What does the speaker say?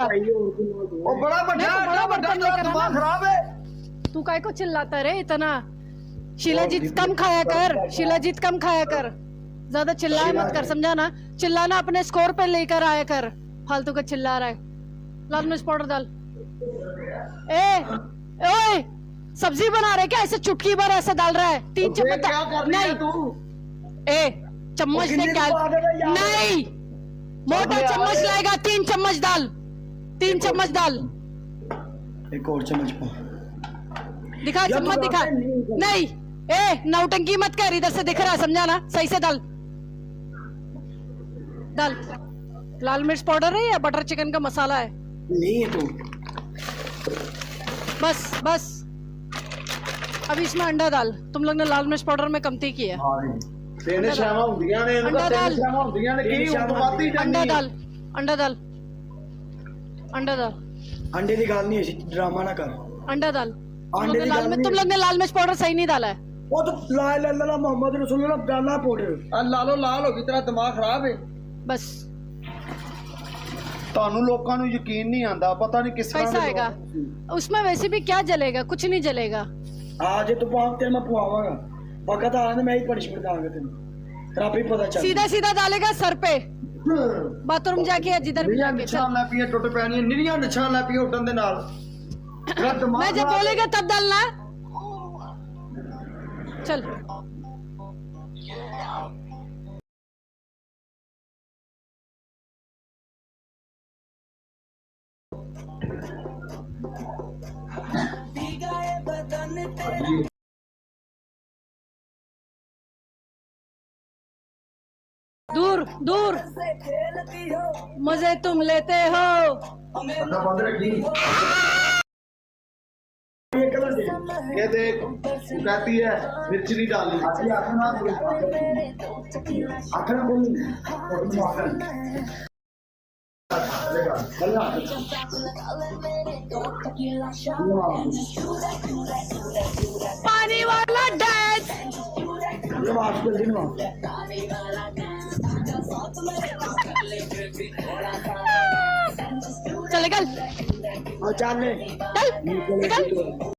ओ बड़ा बड़ा दिमाग खराब है। तू काय को चिल्लाता रे इतना? शिलाजीत कम खाया कर, शिलाजीत कम खाया कर, ज्यादा चिल्लाया मत कर, समझा ना? चिल्लाना अपने स्कोर पे लेकर आया कर, फालतू का चिल्ला रहा है। लाल मिर्च पाउडर डाल। ओए सब्जी बना रहे क्या? ऐसे चुटकी भर ऐसे डाल रहा है? 3 चम्मच नहीं, चम्मच से क्या? नहीं, मोटा चम्मच लाएगा, 3 चम्मच डाल, 3 चम्मच डाल। एक और चम्मच दिखा, चम्मच दिखा। नहीं, नौटंकी मत कर, इधर से दिख रहा है, समझा ना? सही से डाल, डाल। लाल मिर्च पाउडर है या बटर चिकन का मसाला है? नहीं है तो बस बस। अब इसमें अंडा डाल। तुम लोग ने लाल मिर्च पाउडर में कमती की है। अंडा डाल, अंडा डाल, अंडा डाल, अंडा डाल। अंडे निकालनी है, ड्रामा ना कर। अंडा डाल। तुम लोग ने लाल मिर्च पाउडर सही नहीं डाला है। वो तो ला ला ला मोहम्मद रसूलुल्लाह डालना पाउडर। लालो लाल हो गई, तेरा दिमाग खराब है। बस तानू लोगों को यकीन नहीं आता, पता नहीं किस कैसा आएगा उसमें। वैसे भी क्या जलेगा? कुछ नहीं जलेगा। आज तो तेरे मैं पुआवांगा, वक्त आ रहा मैं ही पनिशमेंट दूंगा तेरे, तेरा भी पता चल। सीधा सीधा डालेगा सर पे, बाथरूम जाके जिधर भी जाके। निशान ला पिए टुट पैनी, निरियां निशान ला पिए उठन दे नाल। मैं जब बोलेगा तब डालना। चल दूर दूर, मजे तुम लेते हो। ये देख कहती है मिर्च नहीं डालनी। पानी वाला डांस। चल निकल, चल चल निकल।